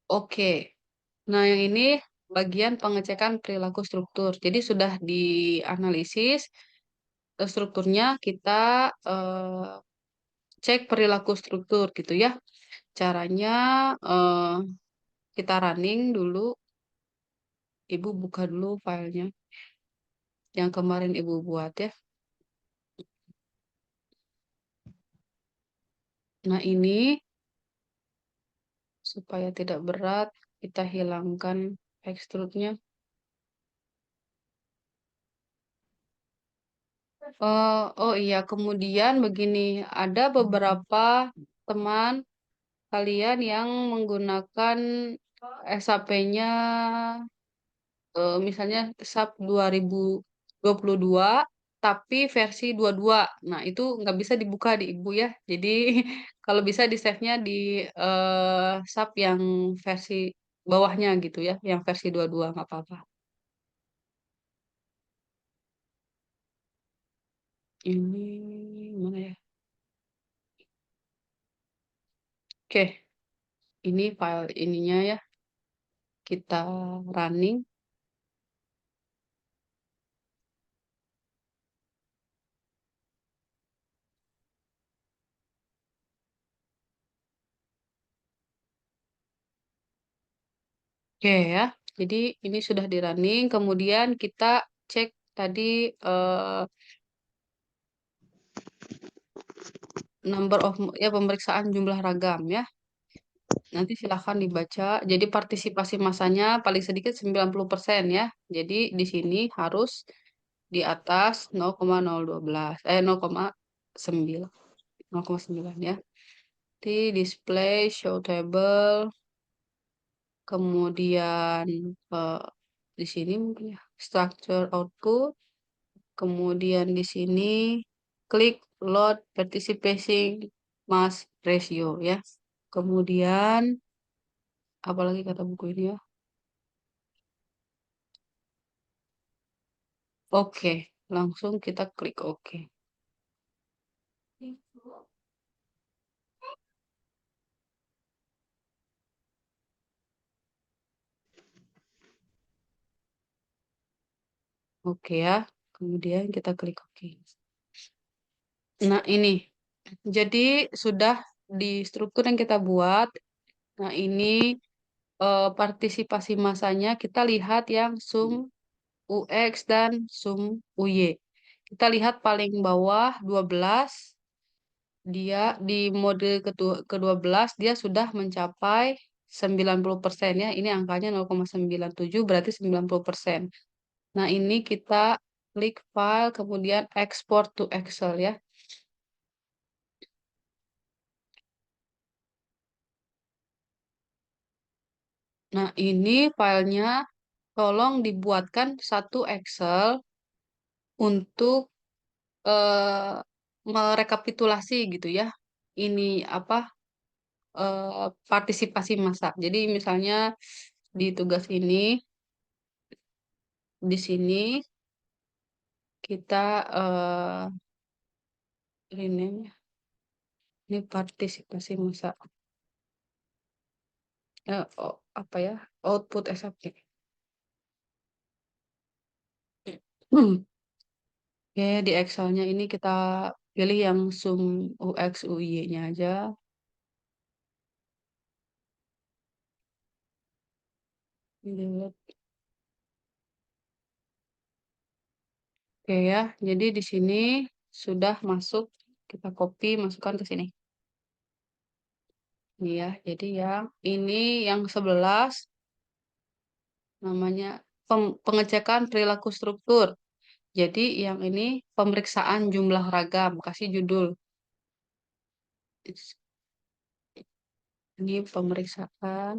Oke. Nah, yang ini bagian pengecekan perilaku struktur. Jadi sudah dianalisis strukturnya kita cek perilaku struktur gitu ya. Caranya kita running dulu. Ibu buka dulu filenya yang kemarin Ibu buat ya. Nah, ini supaya tidak berat, kita hilangkan extrude-nya. Oh iya, kemudian begini, ada beberapa teman kalian yang menggunakan SAP-nya misalnya SAP 2022 tapi versi 22. Nah, itu nggak bisa dibuka di Ibu ya. Jadi kalau bisa di save-nya di SAP yang versi bawahnya gitu ya, yang versi 22 nggak apa-apa. Ini mana ya? Oke, ini file ininya ya. Kita running. Oke ya. Jadi ini sudah di running. Kemudian kita cek tadi number of ya pemeriksaan jumlah ragam ya. Nanti silahkan dibaca. Jadi partisipasi massanya paling sedikit 90% ya. Jadi di sini harus di atas 0,012 0,9 0,9 ya. Di display show table, kemudian eh, di sini mungkin ya structure output, kemudian di sini klik load participating mass ratio ya. Kemudian apalagi kata buku ini ya. Oke, langsung kita klik oke. Oke ya, kemudian kita klik oke. Nah, ini. Jadi sudah di struktur yang kita buat. Nah, ini partisipasi massanya kita lihat yang sum UX dan sum UY. Kita lihat paling bawah 12, dia di mode ke-12 dia sudah mencapai 90% ya. Ini angkanya 0,97 berarti 90%. Nah, ini kita klik file kemudian export to Excel ya. Nah, ini filenya tolong dibuatkan satu Excel untuk eh, merekapitulasi gitu ya. Ini apa partisipasi massa. Jadi misalnya di tugas ini di sini kita rename ya. Ini partisipasi massa. Apa ya? Output SAP. Oke, di Excel-nya ini kita pilih yang sum UX UY-nya aja. Delete. Oke ya, jadi di sini sudah masuk, kita copy, masukkan ke sini. Ini ya, jadi yang ini yang 11 namanya pengecekan perilaku struktur. Jadi yang ini pemeriksaan jumlah ragam, kasih judul. Ini pemeriksaan.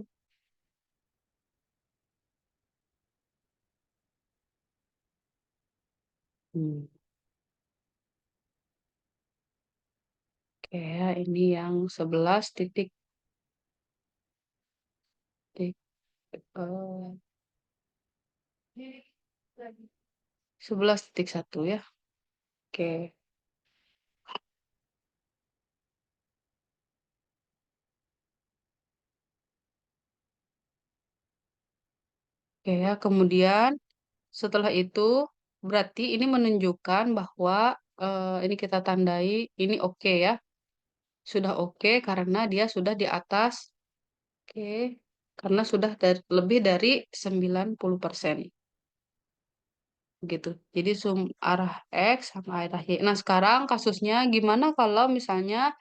Hmm. Oke ya, ini yang 11 titik, titik eh, 11,1 ya. Oke. Oke ya, kemudian setelah itu berarti ini menunjukkan bahwa ini kita tandai ini oke ya. Sudah oke karena dia sudah di atas oke karena sudah lebih dari 90%. Gitu. Jadi arah X sama arah Y. Nah, sekarang kasusnya gimana kalau misalnya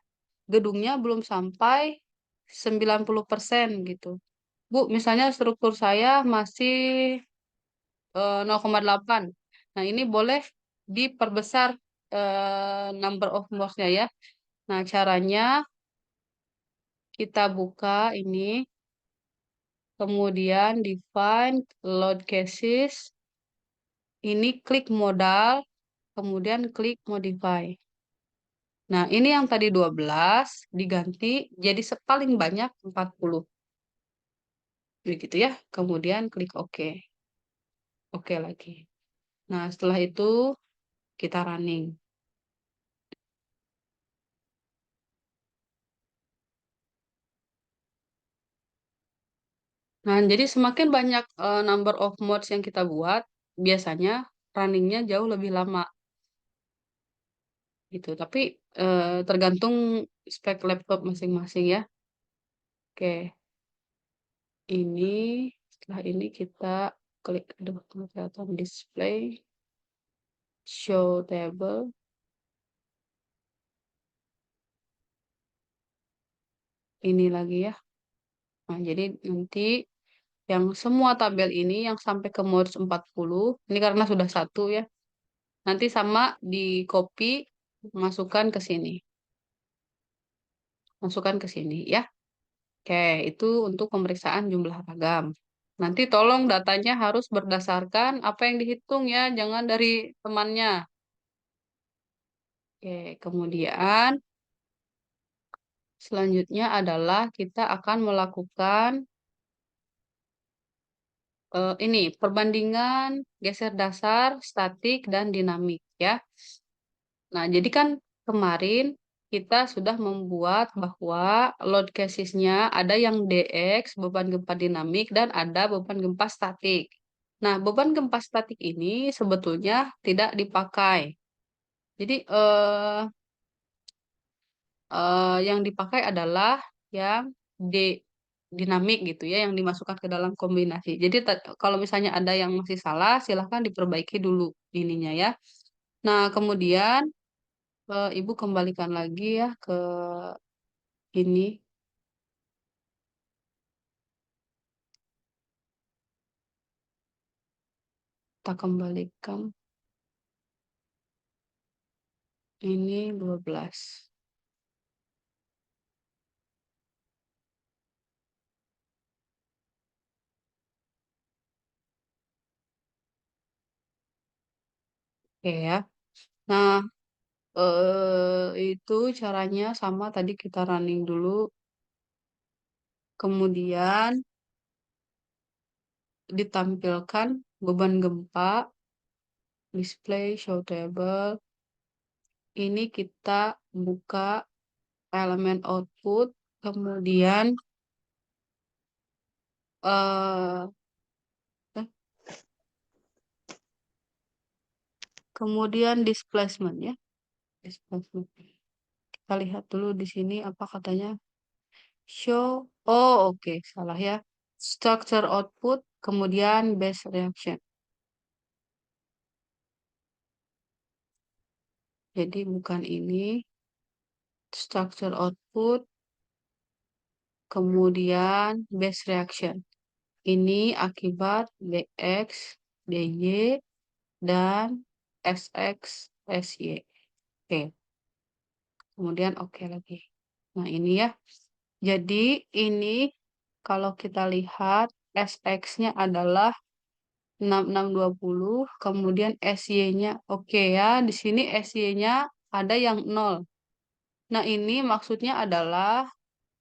gedungnya belum sampai 90% gitu. Bu, misalnya struktur saya masih 0,8. Nah, ini boleh diperbesar number of moles-nya ya. Nah, caranya kita buka ini, kemudian define load cases, ini klik modal, kemudian klik modify. Nah, ini yang tadi 12 diganti jadi paling banyak 40. Begitu ya. Kemudian klik OK. Oke lagi. Nah, setelah itu kita running. Nah, jadi semakin banyak number of mods yang kita buat, biasanya runningnya jauh lebih lama gitu. Tapi tergantung spek laptop masing-masing ya. Oke, ini setelah ini kita klik aduh, kelihatan display, show table, ini lagi ya. Nah, jadi nanti yang semua tabel ini yang sampai ke mods 40, ini karena sudah satu ya. Nanti sama di copy, masukkan ke sini. Masukkan ke sini ya. Oke, itu untuk pemeriksaan jumlah ragam. Nanti tolong datanya harus berdasarkan apa yang dihitung ya, jangan dari temannya. Oke, kemudian selanjutnya adalah kita akan melakukan ini perbandingan geser dasar, statik, dan dinamik ya. Nah, jadi kan kemarin kita sudah membuat bahwa load casesnya ada yang DX, beban gempa dinamik, dan ada beban gempa statik. Nah, beban gempa statik ini sebetulnya tidak dipakai. Jadi, yang dipakai adalah yang dinamik gitu ya, yang dimasukkan ke dalam kombinasi. Jadi, kalau misalnya ada yang masih salah, silahkan diperbaiki dulu ininya ya. Nah, kemudian Ibu kembalikan lagi ya ke ini. Kita kembalikan. Ini 12. Oke ya. Nah, itu caranya sama tadi kita running dulu. Kemudian ditampilkan beban gempa, display, show table. Ini kita buka elemen output, kemudian eh kemudian displacement ya. Displacement. Kita lihat dulu di sini apa katanya. Show, oh oke, salah ya. Structure output, kemudian base reaction. Jadi bukan ini. Structure output, kemudian base reaction. Ini akibat BX, DY, dan SX, SY. Oke, kemudian oke lagi. Nah ini ya. Jadi ini kalau kita lihat SX-nya adalah 6620, kemudian SY-nya oke ya. Di sini SY-nya ada yang 0. Nah, ini maksudnya adalah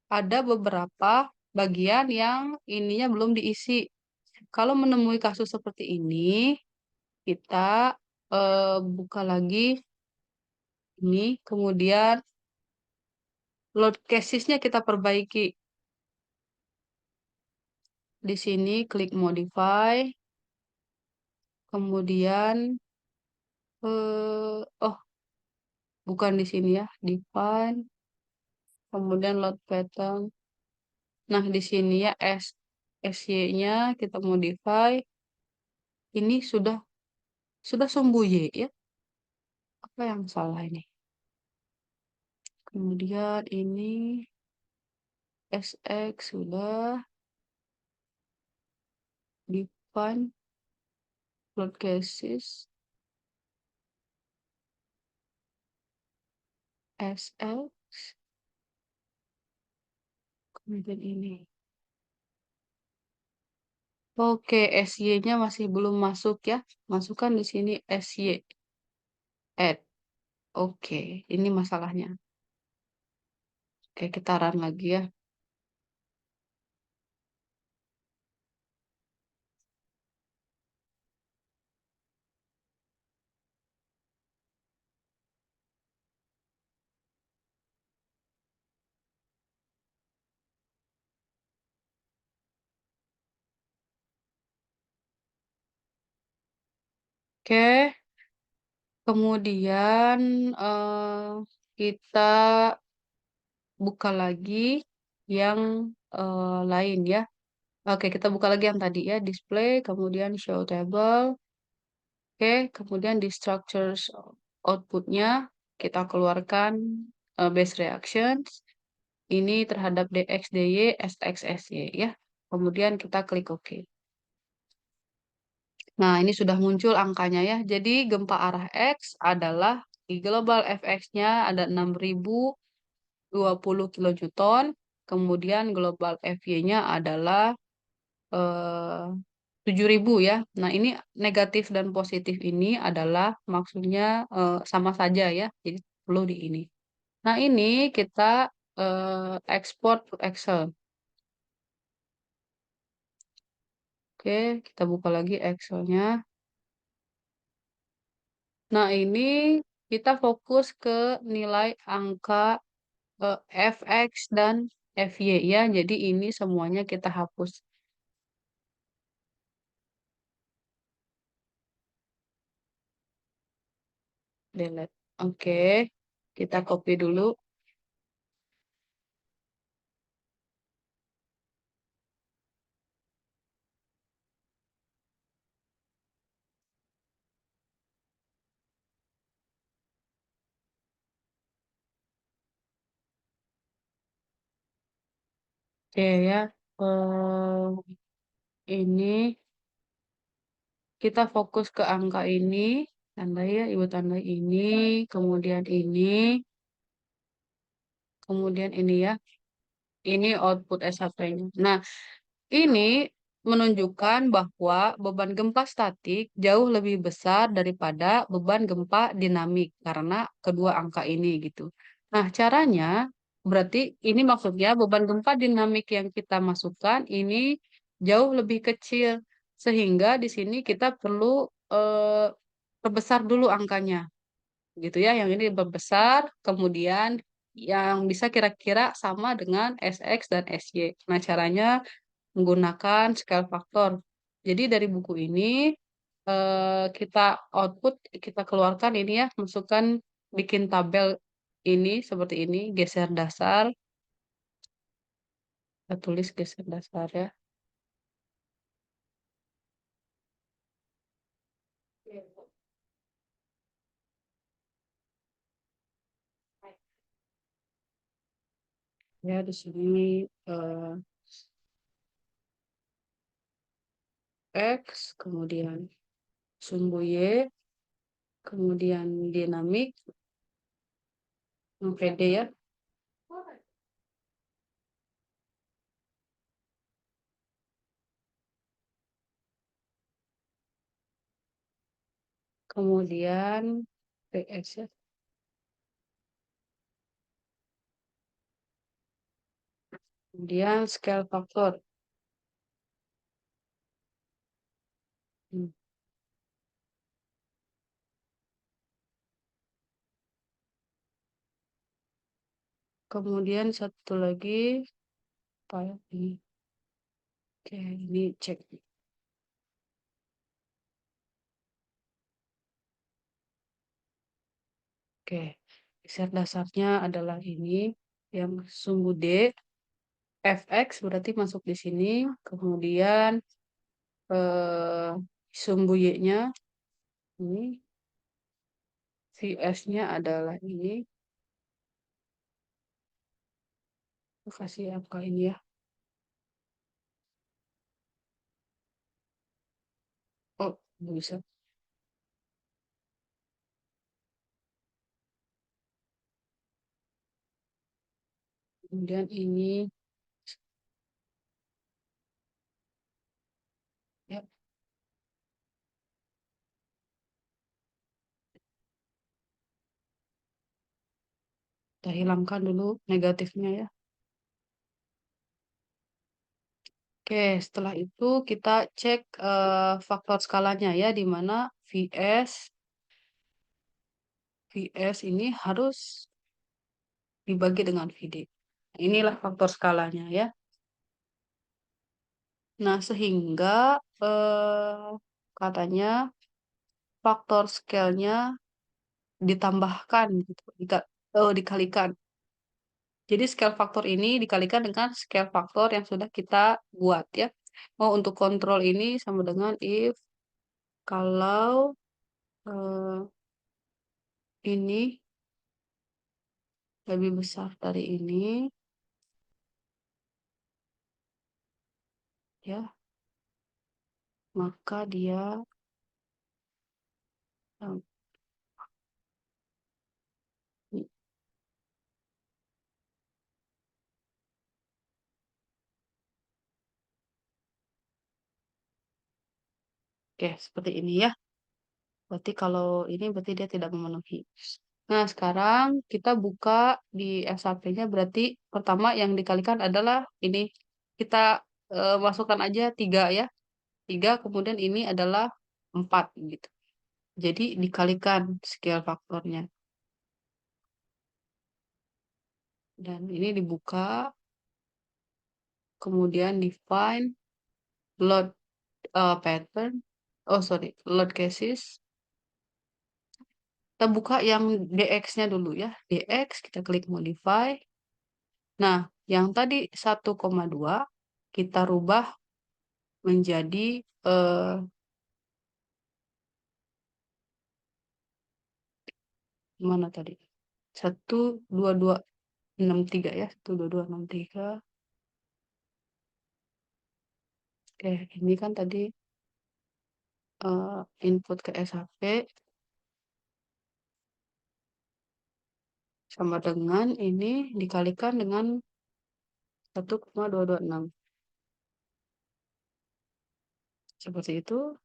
ada beberapa bagian yang ininya belum diisi. Kalau menemui kasus seperti ini, kita buka lagi ini, kemudian load casesnya kita perbaiki. di sini klik modify, kemudian oh bukan di sini ya, define, kemudian load pattern. Nah, di sini ya SY-nya kita modify. Ini sudah sumbu Y ya. Apa yang salah ini? Kemudian ini SX sudah define load cases SL, kemudian ini. Oke, SY-nya masih belum masuk ya. Masukkan di sini SY. Add. Oke, ini masalahnya. Oke, kita run lagi ya. Oke, kemudian kita buka lagi yang lain ya. Oke, kita buka lagi yang tadi ya, display, kemudian show table. Oke, kemudian di structures outputnya kita keluarkan base reactions. Ini terhadap DX, DY, SX, SY ya. Kemudian kita klik OK. Nah, ini sudah muncul angkanya ya. Jadi gempa arah X adalah di global FX-nya ada 6.020 kilonewton. Kemudian global FY-nya adalah 7.000 ya. Nah, ini negatif dan positif ini adalah maksudnya sama saja ya. Jadi perlu di ini. Nah, ini kita export to Excel. Oke, kita buka lagi Excel-nya. Nah, ini kita fokus ke nilai angka fx dan fy ya. Jadi ini semuanya kita hapus. Delete. Oke. Kita copy dulu. Oke ya. Ini kita fokus ke angka ini. Tandai ya, ibu tandai ini. Kemudian ini. Kemudian ini ya. Ini output SHP-nya. Nah, ini menunjukkan bahwa beban gempa statik jauh lebih besar daripada beban gempa dinamik karena kedua angka ini gitu. Nah, caranya berarti ini maksudnya beban gempa dinamik yang kita masukkan ini jauh lebih kecil sehingga di sini kita perlu perbesar dulu angkanya gitu ya. Yang ini berbesar, kemudian yang bisa kira-kira sama dengan SX dan SY. Nah, caranya menggunakan scale factor. Jadi dari buku ini kita output, kita keluarkan ini ya, masukkan bikin tabel ini seperti ini, geser dasar, kita tulis geser dasar ya. Ya di sini X, kemudian sumbu Y, kemudian dinamik, PD ya. Kemudian PX ya. Kemudian scale factor. Hmm. Kemudian satu lagi apa ya ini? Oke, ini cek. Oke, set dasarnya adalah ini yang sumbu D, fx berarti masuk di sini, kemudian eh, sumbu y-nya ini, vs-nya adalah ini, kasih angka ini ya. Oh, nggak bisa. Kemudian ini, ya, kita hilangkan dulu negatifnya ya. Oke, setelah itu kita cek faktor skalanya ya, di mana Vs ini harus dibagi dengan Vd. Inilah faktor skalanya ya. Nah, sehingga katanya faktor scale-nya ditambahkan gitu, dikalikan. Jadi scale faktor ini dikalikan dengan scale faktor yang sudah kita buat ya. Oh, untuk kontrol ini sama dengan if kalau eh, ini lebih besar dari ini, ya, maka dia eh, oke, seperti ini ya. Berarti kalau ini berarti dia tidak memenuhi. Nah, sekarang kita buka di SAP-nya, berarti pertama yang dikalikan adalah ini. Kita masukkan aja 3 ya. 3 kemudian ini adalah 4 gitu. Jadi dikalikan scale faktornya. Dan ini dibuka, kemudian define load pattern. Oh, sorry, load cases. Kita buka yang DX-nya dulu ya. DX, kita klik modify. Nah, yang tadi 1,2 kita rubah menjadi mana tadi? 12263 ya. 12263. Oke, ini kan tadi input ke SHP sama dengan ini dikalikan dengan 1,226. Seperti itu,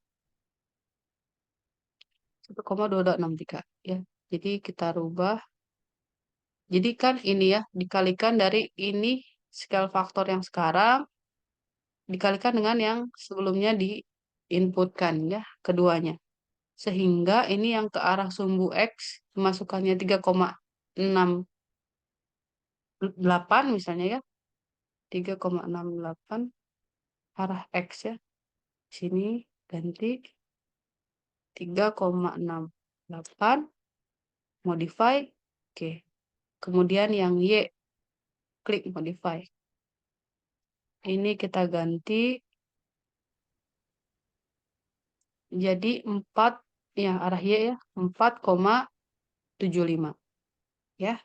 1,2263 ya. Jadi kita rubah. Jadi kan ini ya, dikalikan dari ini scale faktor yang sekarang dikalikan dengan yang sebelumnya diinputkan ya, keduanya. Sehingga ini yang ke arah sumbu X masukannya 3,68 misalnya ya. 3,68 arah X ya. Sini ganti 3,68 modify. Oke. Kemudian yang Y klik modify. Ini kita ganti jadi 4 ya, arah Y ya, 4,75 ya.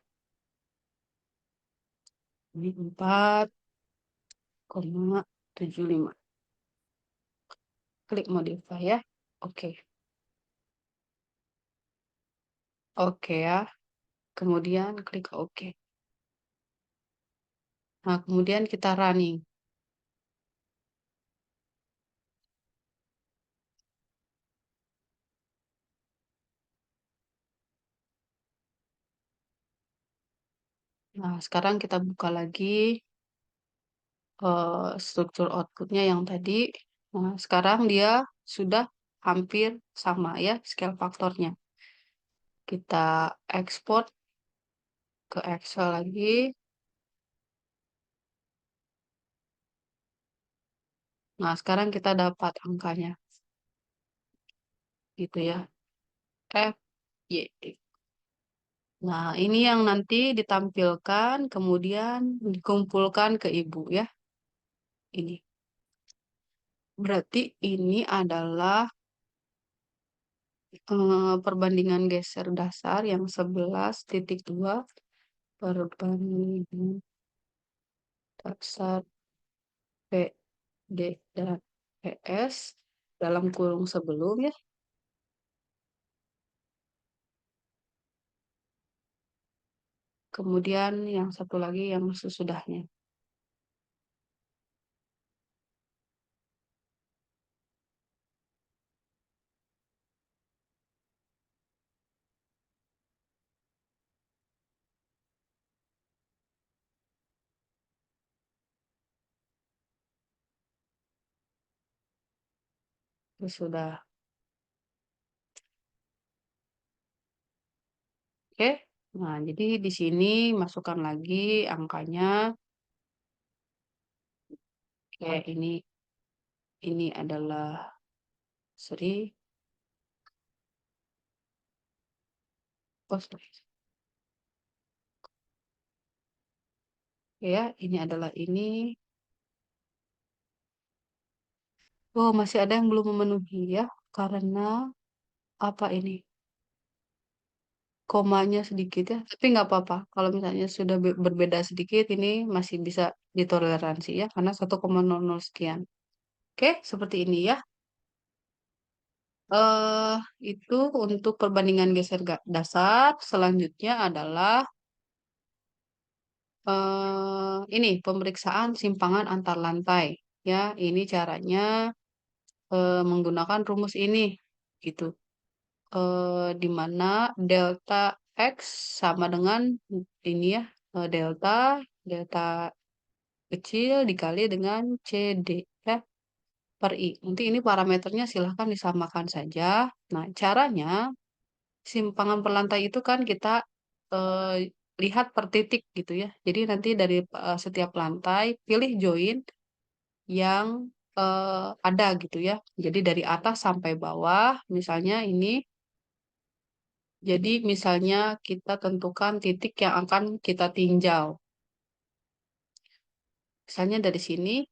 Ini 4,75. Klik modify ya. Oke. Oke ya. Kemudian klik oke. Nah, kemudian kita running. Nah, sekarang kita buka lagi struktur outputnya yang tadi. Nah, sekarang dia sudah hampir sama ya scale faktornya. Kita ekspor ke Excel lagi. Nah, sekarang kita dapat angkanya. Gitu ya. F, Y. Nah, ini yang nanti ditampilkan, kemudian dikumpulkan ke ibu ya. Ini. Berarti ini adalah perbandingan geser dasar yang 11,2 perbandingan dasar P, D, dan PS dalam kurung sebelum ya. Kemudian yang satu lagi yang sesudahnya. Sudah. Oke. Nah, jadi di sini masukkan lagi angkanya. Kayak ini adalah Sri. Oh, sorry. Ya, ini adalah ini. Oh, masih ada yang belum memenuhi ya, karena apa ini? Komanya sedikit ya, tapi nggak apa-apa. Kalau misalnya sudah berbeda sedikit, ini masih bisa ditoleransi ya, karena 1,00 sekian. Oke, seperti ini ya. eh itu untuk perbandingan geser dasar. Selanjutnya adalah ini pemeriksaan simpangan antar lantai. Ya, ini caranya menggunakan rumus ini, gitu. Di mana delta X sama dengan ini ya, delta delta kecil dikali dengan CD ya per I. Nanti ini parameternya silahkan disamakan saja. Nah, caranya simpangan per lantai itu kan kita eh, lihat per titik gitu ya. Jadi nanti dari setiap lantai pilih join yang ada gitu ya. Jadi dari atas sampai bawah, misalnya ini. Jadi misalnya kita tentukan titik yang akan kita tinjau. Misalnya dari sini,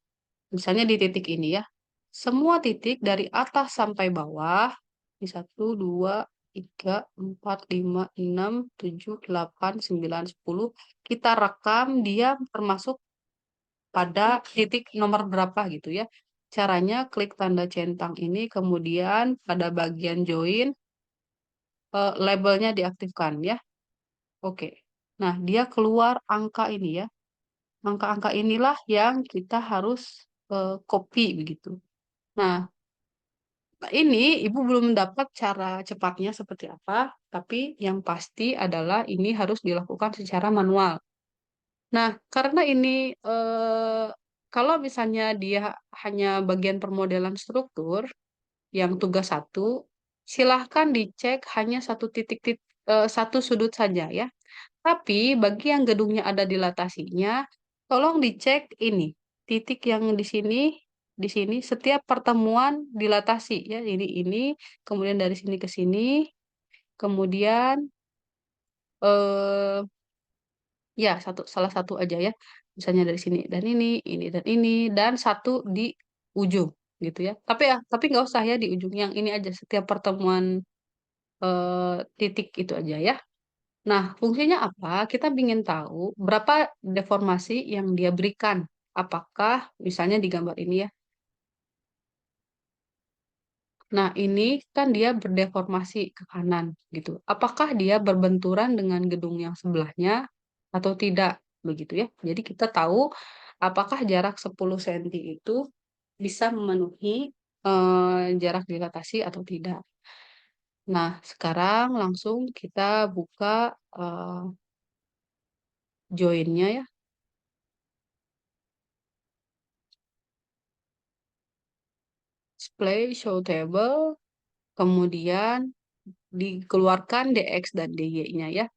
misalnya di titik ini ya. Semua titik dari atas sampai bawah, di 1, 2, 3, 4, 5, 6, 7, 8, 9, 10, kita rekam dia termasuk pada titik nomor berapa gitu ya. Caranya klik tanda centang ini, kemudian pada bagian join, labelnya diaktifkan ya. Oke. Nah, dia keluar angka ini ya. Angka-angka inilah yang kita harus copy begitu. Nah, ini Ibu belum dapat cara cepatnya seperti apa, tapi yang pasti adalah ini harus dilakukan secara manual. Nah, karena ini kalau misalnya dia hanya bagian permodelan struktur yang tugas satu, silahkan dicek hanya satu sudut saja ya. Tapi bagi yang gedungnya ada dilatasinya, tolong dicek ini titik yang di sini setiap pertemuan dilatasi ya. Ini, kemudian dari sini ke sini, kemudian eh ya salah satu aja ya. Misalnya dari sini dan ini dan ini dan satu di ujung gitu ya. Tapi nggak usah ya di ujung yang ini aja setiap pertemuan titik itu aja ya. Nah, fungsinya apa? Kita ingin tahu berapa deformasi yang dia berikan. Apakah misalnya di gambar ini ya. Nah, ini kan dia berdeformasi ke kanan gitu. Apakah dia berbenturan dengan gedung yang sebelahnya atau tidak begitu ya. Jadi kita tahu apakah jarak 10 cm itu bisa memenuhi jarak dilatasi atau tidak. Nah, sekarang langsung kita buka joinnya ya. Display show table, kemudian dikeluarkan DX dan DY-nya ya.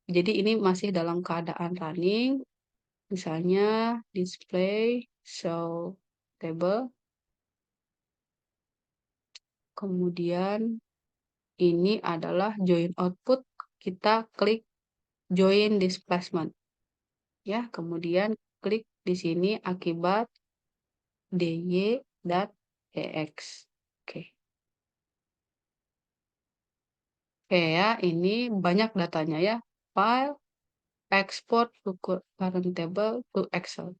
Jadi ini masih dalam keadaan running. Misalnya display show table. Kemudian ini adalah join output. Kita klik join displacement. Ya, kemudian klik di sini akibat dy dan ex. Oke. Oke ya, ini banyak datanya ya. File, export to current table to Excel.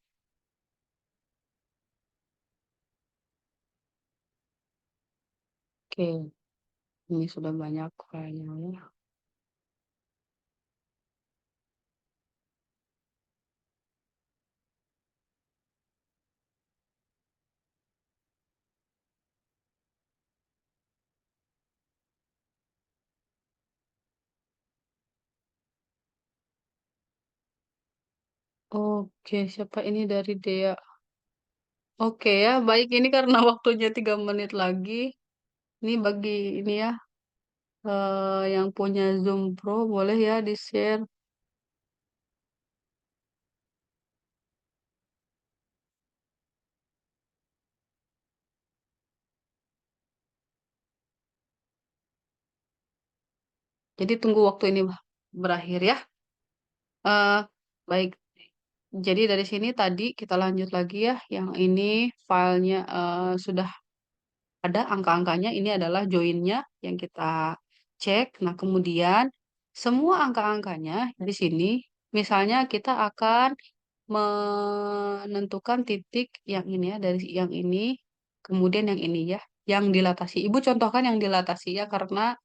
Oke, ini sudah banyak filenya ya. Oke, siapa ini dari Dea? Oke ya, baik ini karena waktunya 3 menit lagi. Ini bagi ini ya, yang punya Zoom Pro boleh ya di-share. Jadi tunggu waktu ini berakhir ya. Eh, baik. Jadi dari sini tadi kita lanjut lagi ya. Yang ini filenya sudah ada angka-angkanya. Ini adalah joinnya yang kita cek. Nah, kemudian semua angka-angkanya di sini, misalnya kita akan menentukan titik yang ini ya, dari yang ini, kemudian yang ini ya, yang dilatasi. Ibu contohkan yang dilatasi ya, karena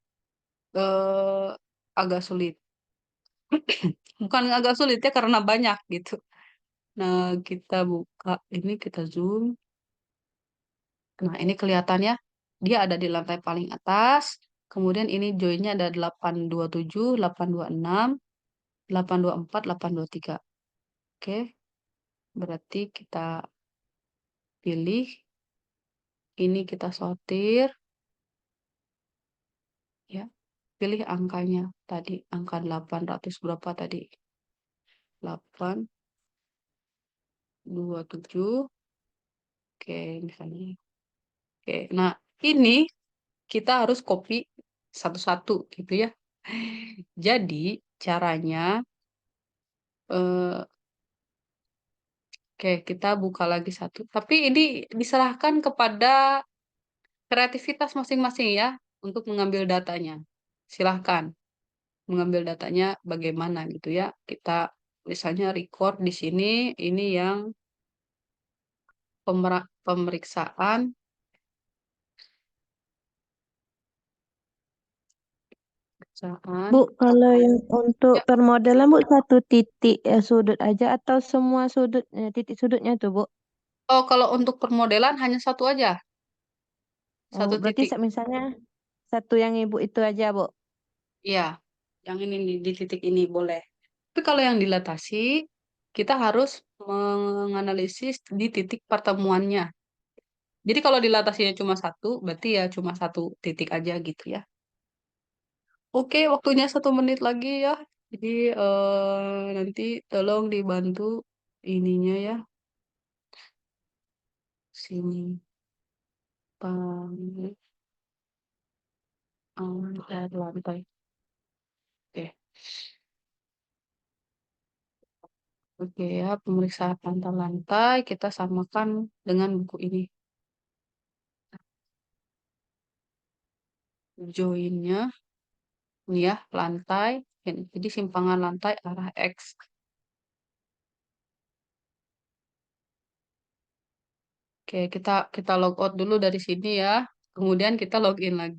eh, agak sulit. Bukan agak sulit ya, karena banyak gitu. Nah, kita buka ini, kita zoom. Nah, ini kelihatannya dia ada di lantai paling atas. Kemudian ini joinnya ada 827, 826, 824, 823. Oke, berarti kita pilih. Ini kita sortir. Ya, pilih angkanya tadi. Angka 800 berapa tadi? 827. Oke, misalnya. Oke, nah ini kita harus copy satu-satu gitu ya. Jadi caranya, eh, oke kita buka lagi satu. Tapi ini diserahkan kepada kreativitas masing-masing ya untuk mengambil datanya. Silahkan mengambil datanya bagaimana gitu ya. Kita misalnya record di sini, ini yang pemeriksaan. Bu, Pemeriksaan. kalau yang untuk Ya. permodelan Bu satu titik sudut aja atau semua sudut titik sudutnya tuh Bu? Oh, kalau untuk permodelan hanya satu aja, Oh, satu berarti titik. misalnya satu yang Ibu itu aja Bu. Ya, yang ini di titik ini boleh. Tapi kalau yang dilatasi, kita harus menganalisis di titik pertemuannya. Jadi kalau dilatasinya cuma satu, berarti ya cuma satu titik aja gitu ya. Oke, waktunya 1 menit lagi ya. Jadi nanti tolong dibantu ininya ya. Sini, lantai, lantai. Oke. Oke ya, pemeriksaan lantai-lantai kita samakan dengan buku ini. Joinnya, ini ya, lantai. Jadi simpangan lantai arah X. Oke, kita log out dulu dari sini ya. Kemudian kita login lagi.